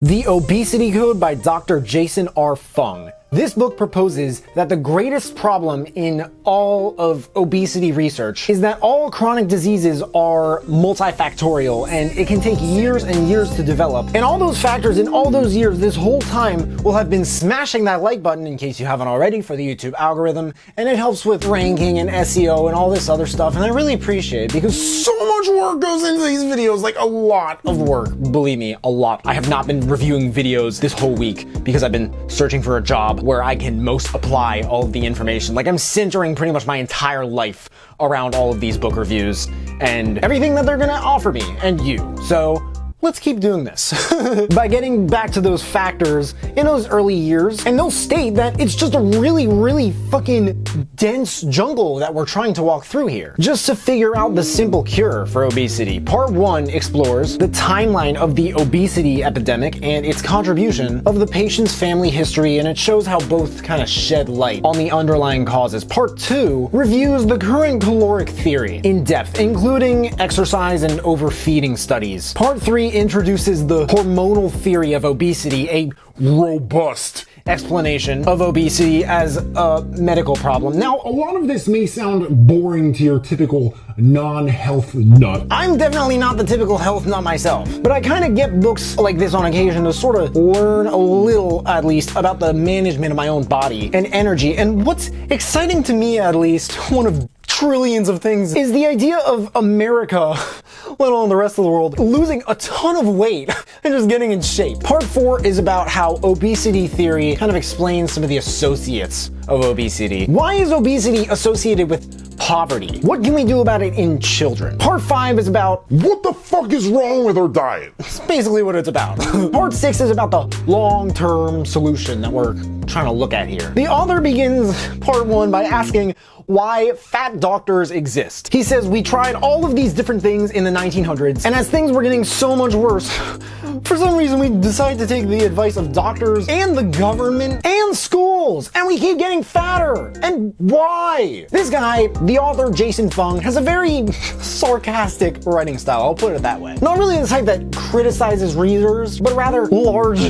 The Obesity Code by Dr. Jason R. Fung. This book proposes that the greatest problem in all of obesity research is that all chronic diseases are multifactorial and it can take years and years to develop. And all those factors in all those years, this whole time, will have been smashing that like button in case you haven't already for the YouTube algorithm. And it helps with ranking and SEO and all this other stuff. And I really appreciate it because so much work goes into these videos, like a lot of work. Believe me, a lot. I have not been reviewing videos this whole week because I've been searching for a job where I can most apply all of the information. Like, I'm centering pretty much my entire life around all of these book reviews and everything that they're gonna offer me and you. So let's keep doing this. By getting back to those factors in those early years, and they'll state that it's just a really fucking dense jungle that we're trying to walk through here, just to figure out the simple cure for obesity. Part 1 explores the timeline of the obesity epidemic and its contribution of the patient's family history, and it shows how both kind of shed light on the underlying causes. Part 2 reviews the current caloric theory in depth, including exercise and overfeeding studies. Part 3 introduces the hormonal theory of obesity, a robust explanation of obesity as a medical problem. Now, a lot of this may sound boring to your typical non-health nut. I'm definitely not the typical health nut myself, but I kind of get books like this on occasion to sort of learn a little, at least, about the management of my own body and energy. And what's exciting to me, at least, one of trillions of things, is the idea of America, let alone the rest of the world, losing a ton of weight and just getting in shape. Part 4 is about how obesity theory kind of explains some of the associates of obesity. Why is obesity associated with poverty? What can we do about it in children? Part 5 is about what the fuck is wrong with our diet? It's basically what it's about. Part 6 is about the long-term solution that we're trying to look at here. The author begins part 1 by asking why fat doctors exist. He says, we tried all of these different things in the 1900s, and as things were getting so much worse, for some reason we decided to take the advice of doctors and the government and schools, and we keep getting fatter. And why? This guy, the author Jason Fung, has a very sarcastic writing style, I'll put it that way. Not really the type that criticizes readers, but rather large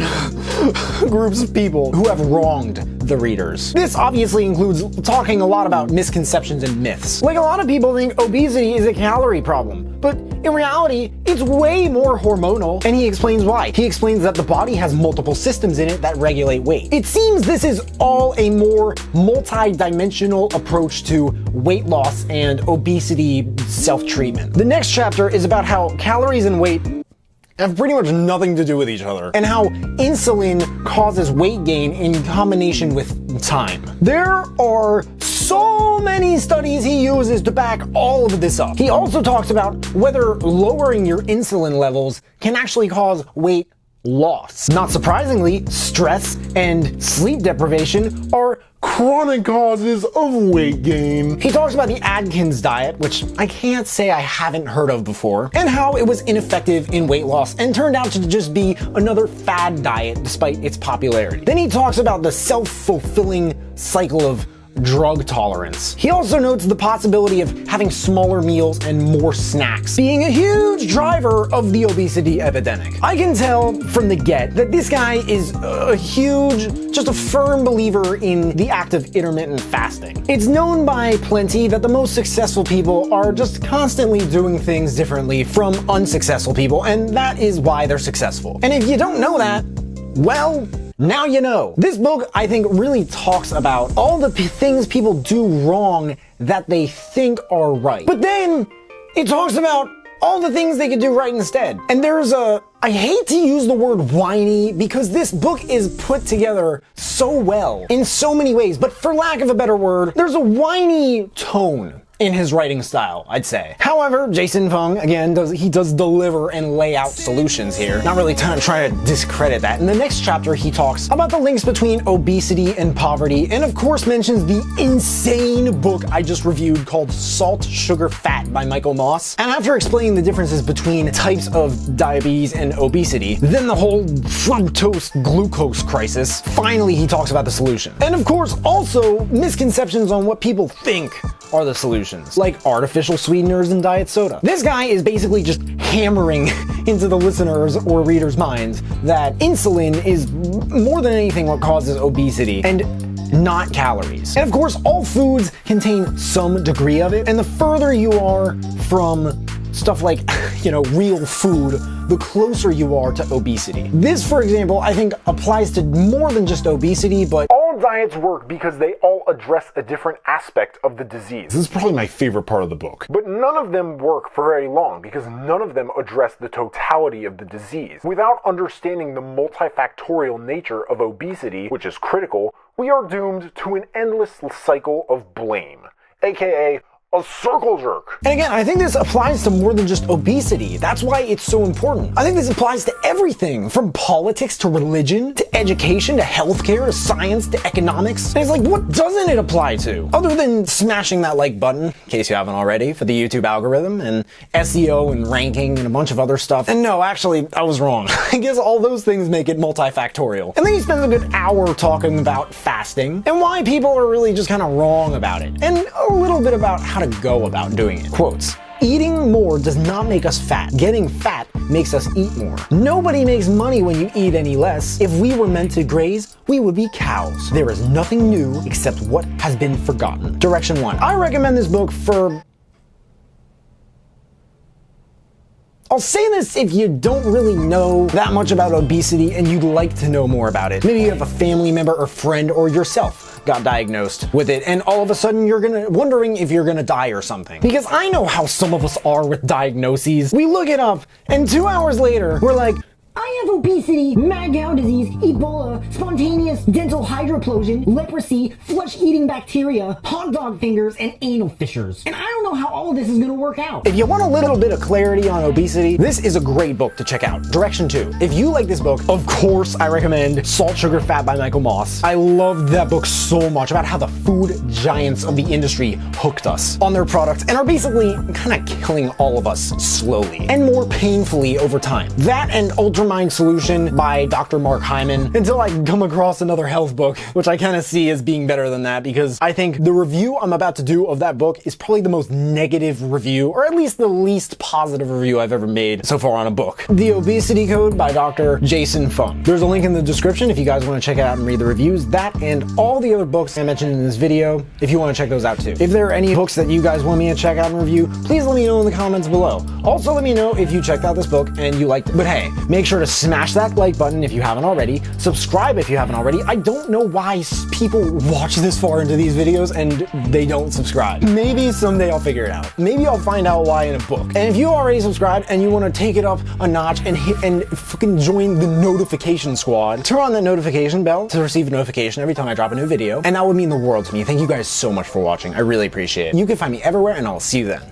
groups of people who have wronged the readers. This obviously includes talking a lot about misconceptions and myths. Like, a lot of people think obesity is a calorie problem, but in reality, it's way more hormonal, and he explains why. He explains that the body has multiple systems in it that regulate weight. It seems this is all a more multi-dimensional approach to weight loss and obesity self-treatment. The next chapter is about how calories and weight have pretty much nothing to do with each other, and how insulin causes weight gain in combination with time. There are so many studies he uses to back all of this up. He also talks about whether lowering your insulin levels can actually cause weight loss. Not surprisingly, stress and sleep deprivation are chronic causes of weight gain. He talks about the Atkins Diet, which I can't say I haven't heard of before, and how it was ineffective in weight loss and turned out to just be another fad diet despite its popularity. Then he talks about the self-fulfilling cycle of drug tolerance. He also notes the possibility of having smaller meals and more snacks being a huge driver of the obesity epidemic. I can tell from the get that this guy is just a firm believer in the act of intermittent fasting. It's known by plenty that the most successful people are just constantly doing things differently from unsuccessful people, and that is why they're successful. And if you don't know that, well, now you know. This book, I think, really talks about all the things people do wrong that they think are right. But then it talks about all the things they could do right instead. And I hate to use the word whiny because this book is put together so well in so many ways, but for lack of a better word, there's a whiny tone in his writing style, I'd say. However, Jason Fung, again, does deliver and lay out solutions here. Not really trying to discredit that. In the next chapter, he talks about the links between obesity and poverty, and of course mentions the insane book I just reviewed called Salt, Sugar, Fat by Michael Moss. And after explaining the differences between types of diabetes and obesity, then the whole fructose glucose crisis, finally he talks about the solution. And of course, also misconceptions on what people think are the solutions, like artificial sweeteners in diet soda. This guy is basically just hammering into the listeners' or readers' minds that insulin is more than anything what causes obesity, and not calories. And of course, all foods contain some degree of it, and the further you are from stuff like, real food, the closer you are to obesity. This, for example, I think applies to more than just obesity, but all diets work because they all address a different aspect of the disease. This is probably my favorite part of the book. But none of them work for very long because none of them address the totality of the disease. Without understanding the multifactorial nature of obesity, which is critical, we are doomed to an endless cycle of blame, aka a circle jerk. And again, I think this applies to more than just obesity. That's why it's so important. I think this applies to everything, from politics to religion, to education, to healthcare, to science, to economics. And it's like, what doesn't it apply to? Other than smashing that like button, in case you haven't already, for the YouTube algorithm, and SEO and ranking and a bunch of other stuff. And no, actually, I was wrong. I guess all those things make it multifactorial. And then he spends a good hour talking about fasting and why people are really just kind of wrong about it. And a little bit about how to go about doing it. Quotes: eating more does not make us fat. Getting fat makes us eat more. Nobody makes money when you eat any less. If we were meant to graze, we would be cows. There is nothing new except what has been forgotten. Direction 1. I recommend this book for... I'll say this if you don't really know that much about obesity and you'd like to know more about it. Maybe you have a family member or friend or yourself got diagnosed with it and all of a sudden you're wondering if you're gonna die or something. Because I know how some of us are with diagnoses. We look it up and 2 hours later we're like, I have obesity, mad cow disease, Ebola, spontaneous dental hydroplosion, leprosy, flesh-eating bacteria, hot dog fingers, and anal fissures. And I don't know how all of this is gonna work out. If you want a little bit of clarity on obesity, this is a great book to check out. Direction 2. If you like this book, of course I recommend Salt, Sugar, Fat by Michael Moss. I loved that book so much about how the food giants of the industry hooked us on their products and are basically kind of killing all of us slowly and more painfully over time. That and Ultramind Solution by Dr. Mark Hyman, until I come across another health book, which I kind of see as being better than that, because I think the review I'm about to do of that book is probably the most negative review, or at least the least positive review I've ever made so far on a book. The Obesity Code by Dr. Jason Fung. There's a link in the description if you guys want to check it out and read the reviews. That and all the other books I mentioned in this video, if you want to check those out too. If there are any books that you guys want me to check out and review, please let me know in the comments below. Also, let me know if you checked out this book and you liked it. But hey, make sure to smash that like button if you haven't already. Subscribe if you haven't already. I don't know why people watch this far into these videos and they don't subscribe. Maybe someday I'll figure it out. Maybe I'll find out why in a book. And if you already subscribed and you want to take it up a notch and fucking join the notification squad, turn on that notification bell to receive a notification every time I drop a new video. And that would mean the world to me. Thank you guys so much for watching. I really appreciate it. You can find me everywhere and I'll see you then.